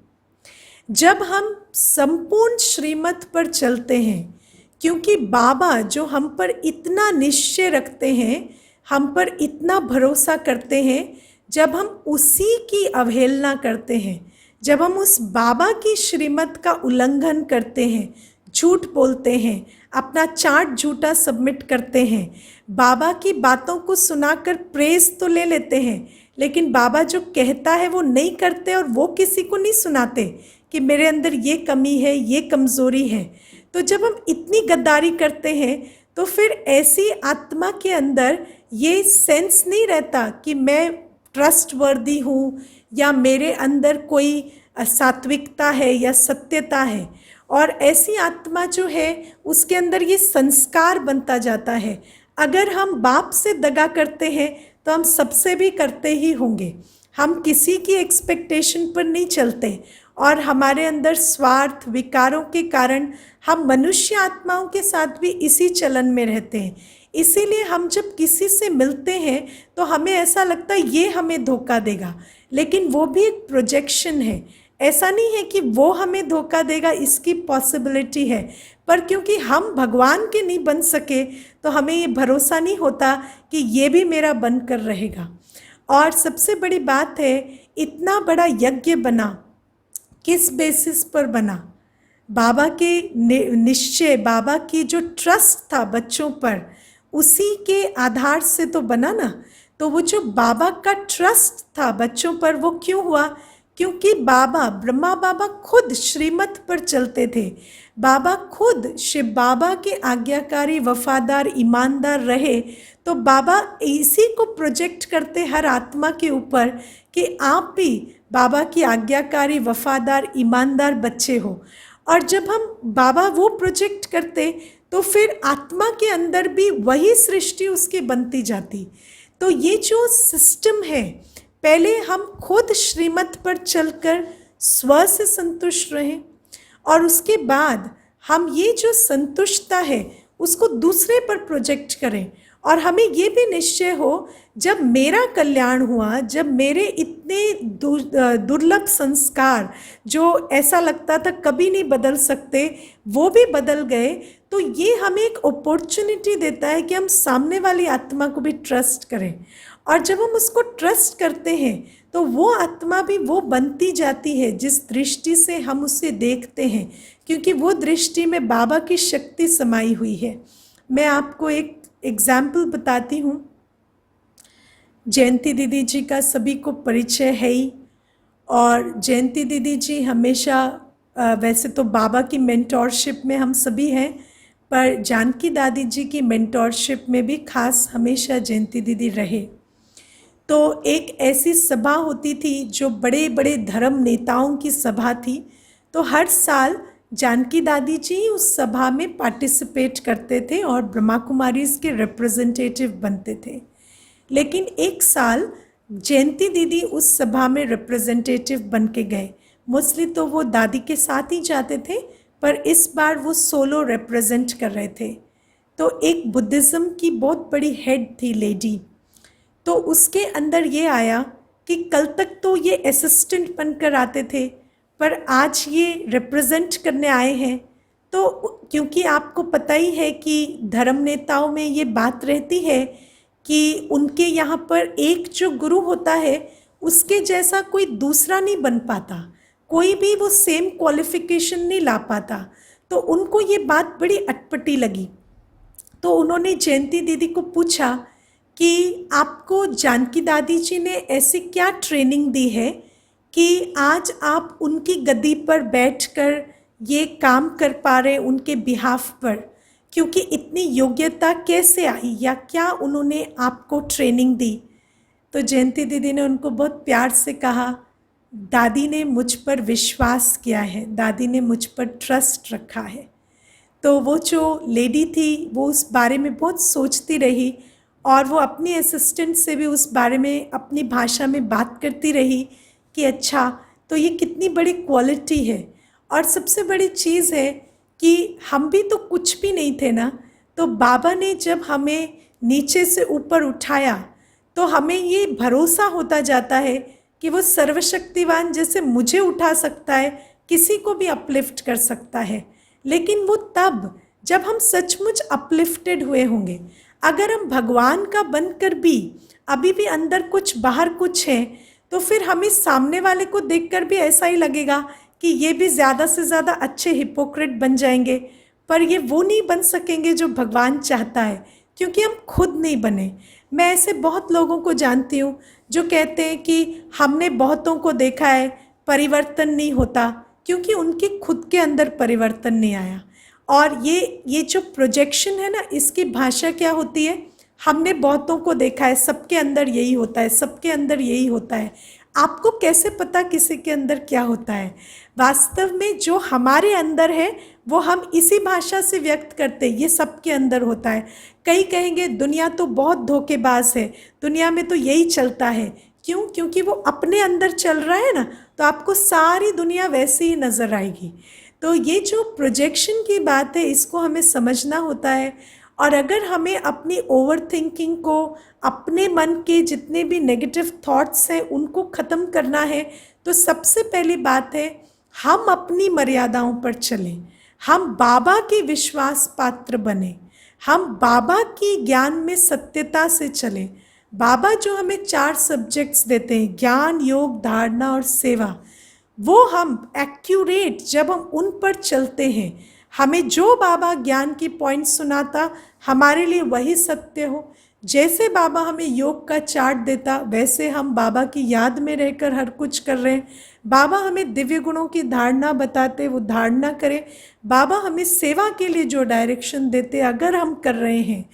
A: जब हम संपूर्ण श्रीमत पर चलते हैं, क्योंकि बाबा जो हम पर इतना निश्चय रखते हैं, हम पर इतना भरोसा करते हैं, जब हम उसी की अवहेलना करते हैं, जब हम उस बाबा की श्रीमत का उल्लंघन करते हैं, झूठ बोलते हैं, अपना चार्ट झूठा सबमिट करते हैं, बाबा की बातों को सुनाकर प्रेज तो ले लेते हैं, लेकिन बाबा जो कहता है वो नहीं करते, और वो किसी को नहीं सुनाते कि मेरे अंदर ये कमी है, ये कमज़ोरी है। तो जब हम इतनी गद्दारी करते हैं तो फिर ऐसी आत्मा के अंदर ये सेंस नहीं रहता कि मैं ट्रस्टवर्दी हूँ या मेरे अंदर कोई सात्विकता है या सत्यता है। और ऐसी आत्मा जो है उसके अंदर ये संस्कार बनता जाता है। अगर हम बाप से दगा करते हैं तो हम सबसे भी करते ही होंगे। हम किसी की एक्सपेक्टेशन पर नहीं चलते, और हमारे अंदर स्वार्थ विकारों के कारण हम मनुष्य आत्माओं के साथ भी इसी चलन में रहते हैं। इसीलिए हम जब किसी से मिलते हैं तो हमें ऐसा लगता है ये हमें धोखा देगा, लेकिन वो भी एक प्रोजेक्शन है। ऐसा नहीं है कि वो हमें धोखा देगा, इसकी पॉसिबिलिटी है, पर क्योंकि हम भगवान के नहीं बन सके तो हमें ये भरोसा नहीं होता कि ये भी मेरा बनकर रहेगा। और सबसे बड़ी बात है, इतना बड़ा यज्ञ बना, किस बेसिस पर बना? बाबा के निश्चय, बाबा की जो ट्रस्ट था बच्चों पर, उसी के आधार से तो बना ना। तो वो जो बाबा का ट्रस्ट था बच्चों पर, वो क्यों हुआ? क्योंकि बाबा, ब्रह्मा बाबा खुद श्रीमत पर चलते थे। बाबा खुद शिव बाबा के आज्ञाकारी, वफादार, ईमानदार रहे। तो बाबा इसी को प्रोजेक्ट करते हर आत्मा के ऊपर कि आप भी बाबा की आज्ञाकारी, वफादार, ईमानदार बच्चे हो। और जब हम बाबा वो प्रोजेक्ट करते तो फिर आत्मा के अंदर भी वही सृष्टि उसकी बनती जाती। तो ये जो सिस्टम है, पहले हम खुद श्रीमत पर चलकर स्व से संतुष्ट रहें, और उसके बाद हम ये जो संतुष्टता है उसको दूसरे पर प्रोजेक्ट करें। और हमें ये भी निश्चय हो, जब मेरा कल्याण हुआ, जब मेरे इतने दुर्लभ संस्कार जो ऐसा लगता था कभी नहीं बदल सकते, वो भी बदल गए, तो ये हमें एक अपॉर्चुनिटी देता है कि हम सामने वाली आत्मा को भी ट्रस्ट करें। और जब हम उसको ट्रस्ट करते हैं तो वो आत्मा भी वो बनती जाती है जिस दृष्टि से हम उसे देखते हैं, क्योंकि वो दृष्टि में बाबा की शक्ति समाई हुई है। मैं आपको एक एग्जाम्पल बताती हूँ। जयंती दीदी जी का सभी को परिचय है ही, और जयंती दीदी जी हमेशा वैसे तो बाबा की मेंटोरशिप में हम सभी हैं, पर जानकी दादी जी की मेंटोरशिप में भी खास हमेशा जयंती दीदी रहे। तो एक ऐसी सभा होती थी जो बड़े बड़े धर्म नेताओं की सभा थी। तो हर साल जानकी दादी जी उस सभा में पार्टिसिपेट करते थे और ब्रह्मा कुमारीज के रिप्रेजेंटेटिव बनते थे। लेकिन एक साल जयंती दीदी उस सभा में रिप्रेजेंटेटिव बन के गए। मोस्टली तो वो दादी के साथ ही जाते थे, पर इस बार वो सोलो रिप्रेजेंट कर रहे थे। तो एक बुद्धिज़्म की बहुत बड़ी हेड थी लेडी, तो उसके अंदर ये आया कि कल तक तो ये असिस्टेंट बनकर आते थे, पर आज ये रिप्रेजेंट करने आए हैं। तो क्योंकि आपको पता ही है कि धर्म नेताओं में ये बात रहती है कि उनके यहाँ पर एक जो गुरु होता है उसके जैसा कोई दूसरा नहीं बन पाता, कोई भी वो सेम क्वालिफिकेशन नहीं ला पाता। तो उनको ये बात बड़ी अटपटी लगी। तो उन्होंने जयंती दीदी को पूछा कि आपको जानकी दादी जी ने ऐसी क्या ट्रेनिंग दी है कि आज आप उनकी गद्दी पर बैठकर ये काम कर पा रहे उनके बिहाफ पर, क्योंकि इतनी योग्यता कैसे आई, या क्या उन्होंने आपको ट्रेनिंग दी। तो जयंती दीदी ने उनको बहुत प्यार से कहा, दादी ने मुझ पर विश्वास किया है, दादी ने मुझ पर ट्रस्ट रखा है। तो वो जो लेडी थी वो उस बारे में बहुत सोचती रही और वो अपनी असिस्टेंट से भी उस बारे में अपनी भाषा में बात करती रही कि अच्छा, तो ये कितनी बड़ी क्वालिटी है। और सबसे बड़ी चीज़ है कि हम भी तो कुछ भी नहीं थे ना, तो बाबा ने जब हमें नीचे से ऊपर उठाया तो हमें ये भरोसा होता जाता है कि वो सर्वशक्तिवान जैसे मुझे उठा सकता है, किसी को भी अपलिफ्ट कर सकता है। लेकिन वो तब जब हम सचमुच अपलिफ्टेड हुए होंगे। अगर हम भगवान का बनकर भी अभी भी अंदर कुछ बाहर कुछ है, तो फिर हमें सामने वाले को देखकर भी ऐसा ही लगेगा कि ये भी ज़्यादा से ज़्यादा अच्छे हिपोक्रेट बन जाएंगे, पर ये वो नहीं बन सकेंगे जो भगवान चाहता है, क्योंकि हम खुद नहीं बने। मैं ऐसे बहुत लोगों को जानती हूँ जो कहते हैं कि हमने बहुतों को देखा है, परिवर्तन नहीं होता, क्योंकि उनके खुद के अंदर परिवर्तन नहीं आया। और ये जो प्रोजेक्शन है ना, इसकी भाषा क्या होती है, हमने बहुतों को देखा है, सबके अंदर यही होता है, सबके अंदर यही होता है। आपको कैसे पता किसी के अंदर क्या होता है? वास्तव में जो हमारे अंदर है वो हम इसी भाषा से व्यक्त करते हैं, ये सबके अंदर होता है। कई कहेंगे दुनिया तो बहुत धोखेबाज है, दुनिया में तो यही चलता है। क्यों? क्योंकि वो अपने अंदर चल रहा है ना, तो आपको सारी दुनिया वैसी ही नज़र आएगी। तो ये जो प्रोजेक्शन की बात है, इसको हमें समझना होता है। और अगर हमें अपनी ओवर थिंकिंग को, अपने मन के जितने भी नेगेटिव थॉट्स हैं उनको ख़त्म करना है, तो सबसे पहली बात है हम अपनी मर्यादाओं पर चलें, हम बाबा के विश्वास पात्र बने, हम बाबा की ज्ञान में सत्यता से चलें। बाबा जो हमें 4 सब्जेक्ट्स देते हैं, ज्ञान, योग, धारणा और सेवा, वो हम एक्यूरेट जब हम उन पर चलते हैं, हमें जो बाबा ज्ञान की पॉइंट सुनाता हमारे लिए वही सत्य हो। जैसे बाबा हमें योग का चार्ट देता, वैसे हम बाबा की याद में रहकर हर कुछ कर रहे हैं। बाबा हमें दिव्य गुणों की धारणा बताते, वो धारणा करें। बाबा हमें सेवा के लिए जो डायरेक्शन देते, अगर हम कर रहे हैं,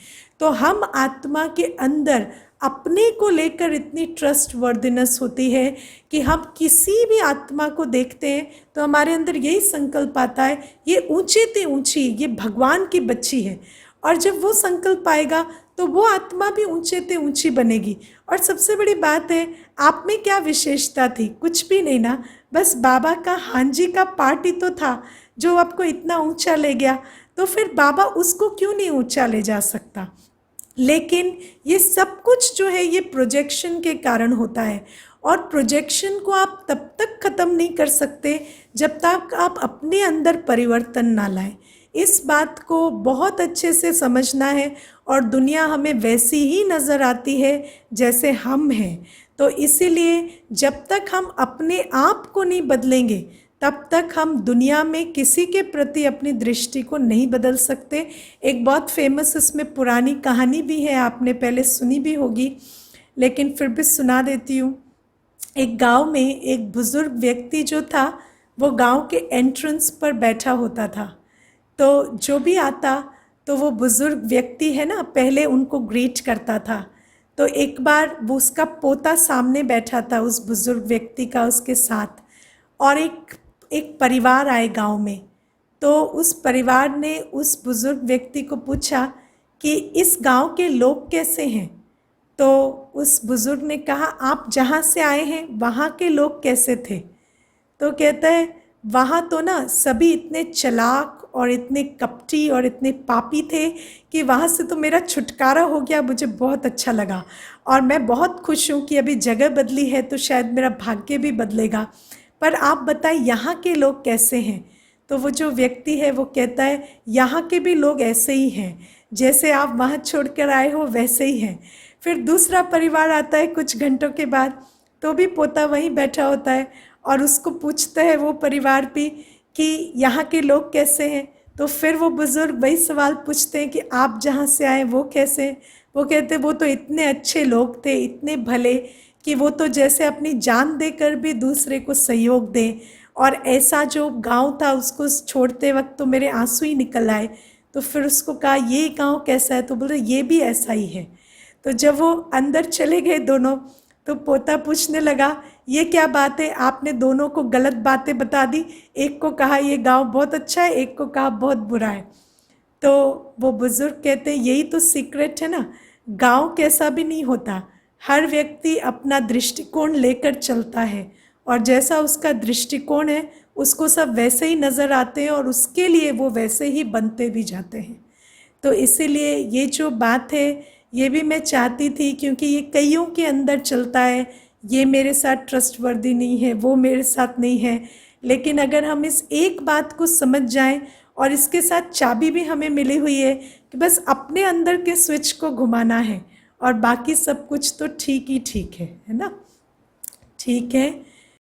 A: तो हम आत्मा के अंदर अपने को लेकर इतनी ट्रस्ट वर्दिनेस होती है कि हम किसी भी आत्मा को देखते हैं तो हमारे अंदर यही संकल्प आता है, ये ऊंचे ते ऊंची, ये भगवान की बच्ची है। और जब वो संकल्प आएगा तो वो आत्मा भी ऊंचे ते ऊंची बनेगी। और सबसे बड़ी बात है, आप में क्या विशेषता थी? कुछ भी नहीं ना, बस बाबा का हांजी का पार्ट ही तो था जो आपको इतना ऊंचा ले गया। तो फिर बाबा उसको क्यों नहीं ऊंचा ले जा सकता? लेकिन ये सब कुछ जो है ये प्रोजेक्शन के कारण होता है। और प्रोजेक्शन को आप तब तक ख़त्म नहीं कर सकते जब तक आप अपने अंदर परिवर्तन ना लाएं। इस बात को बहुत अच्छे से समझना है। और दुनिया हमें वैसी ही नज़र आती है जैसे हम हैं। तो इसीलिए जब तक हम अपने आप को नहीं बदलेंगे, तब तक हम दुनिया में किसी के प्रति अपनी दृष्टि को नहीं बदल सकते। एक बहुत फेमस इसमें पुरानी कहानी भी है, आपने पहले सुनी भी होगी, लेकिन फिर भी सुना देती हूँ। एक गांव में एक बुज़ुर्ग व्यक्ति जो था, वो गांव के एंट्रेंस पर बैठा होता था। तो जो भी आता तो वो बुज़ुर्ग व्यक्ति है ना, पहले उनको ग्रीट करता था। तो एक बार वो उसका पोता सामने बैठा था उस बुजुर्ग व्यक्ति का उसके साथ, और एक एक परिवार आए गांव में। तो उस परिवार ने उस बुजुर्ग व्यक्ति को पूछा कि इस गांव के लोग कैसे हैं। तो उस बुजुर्ग ने कहा, आप जहाँ से आए हैं वहाँ के लोग कैसे थे। तो कहता है, वहाँ तो ना सभी इतने चालाक और इतने कपटी और इतने पापी थे कि वहाँ से तो मेरा छुटकारा हो गया, मुझे बहुत अच्छा लगा और मैं बहुत खुश हूँ कि अभी जगह बदली है तो शायद मेरा भाग्य भी बदलेगा। पर आप बताइए यहाँ के लोग कैसे हैं। तो वो जो व्यक्ति है वो कहता है, यहाँ के भी लोग ऐसे ही हैं, जैसे आप वहाँ छोड़कर आए हो वैसे ही हैं। फिर दूसरा परिवार आता है कुछ घंटों के बाद, तो भी पोता वहीं बैठा होता है और उसको पूछता है वो परिवार भी कि यहाँ के लोग कैसे हैं। तो फिर वो बुज़ुर्ग वही सवाल पूछते हैं कि आप जहाँ से आए वो कैसे हैं। वो कहते हैं, वो तो इतने अच्छे लोग थे, इतने भले, कि वो तो जैसे अपनी जान देकर भी दूसरे को सहयोग दें। और ऐसा जो गांव था उसको छोड़ते वक्त तो मेरे आंसू ही निकल आए। तो फिर उसको कहा, ये गांव कैसा है। तो बोले, ये भी ऐसा ही है। तो जब वो अंदर चले गए दोनों, तो पोता पूछने लगा, ये क्या बात है, आपने दोनों को गलत बातें बता दी। एक को कहा ये गांव बहुत अच्छा है, एक को कहा बहुत बुरा है। तो वो बुजुर्ग कहते हैं, यही तो सीक्रेट है ना, गांव कैसा भी नहीं होता, हर व्यक्ति अपना दृष्टिकोण लेकर चलता है और जैसा उसका दृष्टिकोण है उसको सब वैसे ही नज़र आते हैं और उसके लिए वो वैसे ही बनते भी जाते हैं। तो इसीलिए ये जो बात है ये भी मैं चाहती थी, क्योंकि ये कईयों के अंदर चलता है, ये मेरे साथ ट्रस्टवर्दी नहीं है, वो मेरे साथ नहीं है। लेकिन अगर हम इस एक बात को समझ जाएं, और इसके साथ चाबी भी हमें मिली हुई है कि बस अपने अंदर के स्विच को घुमाना है और बाकी सब कुछ तो ठीक ही ठीक है ना। ठीक है।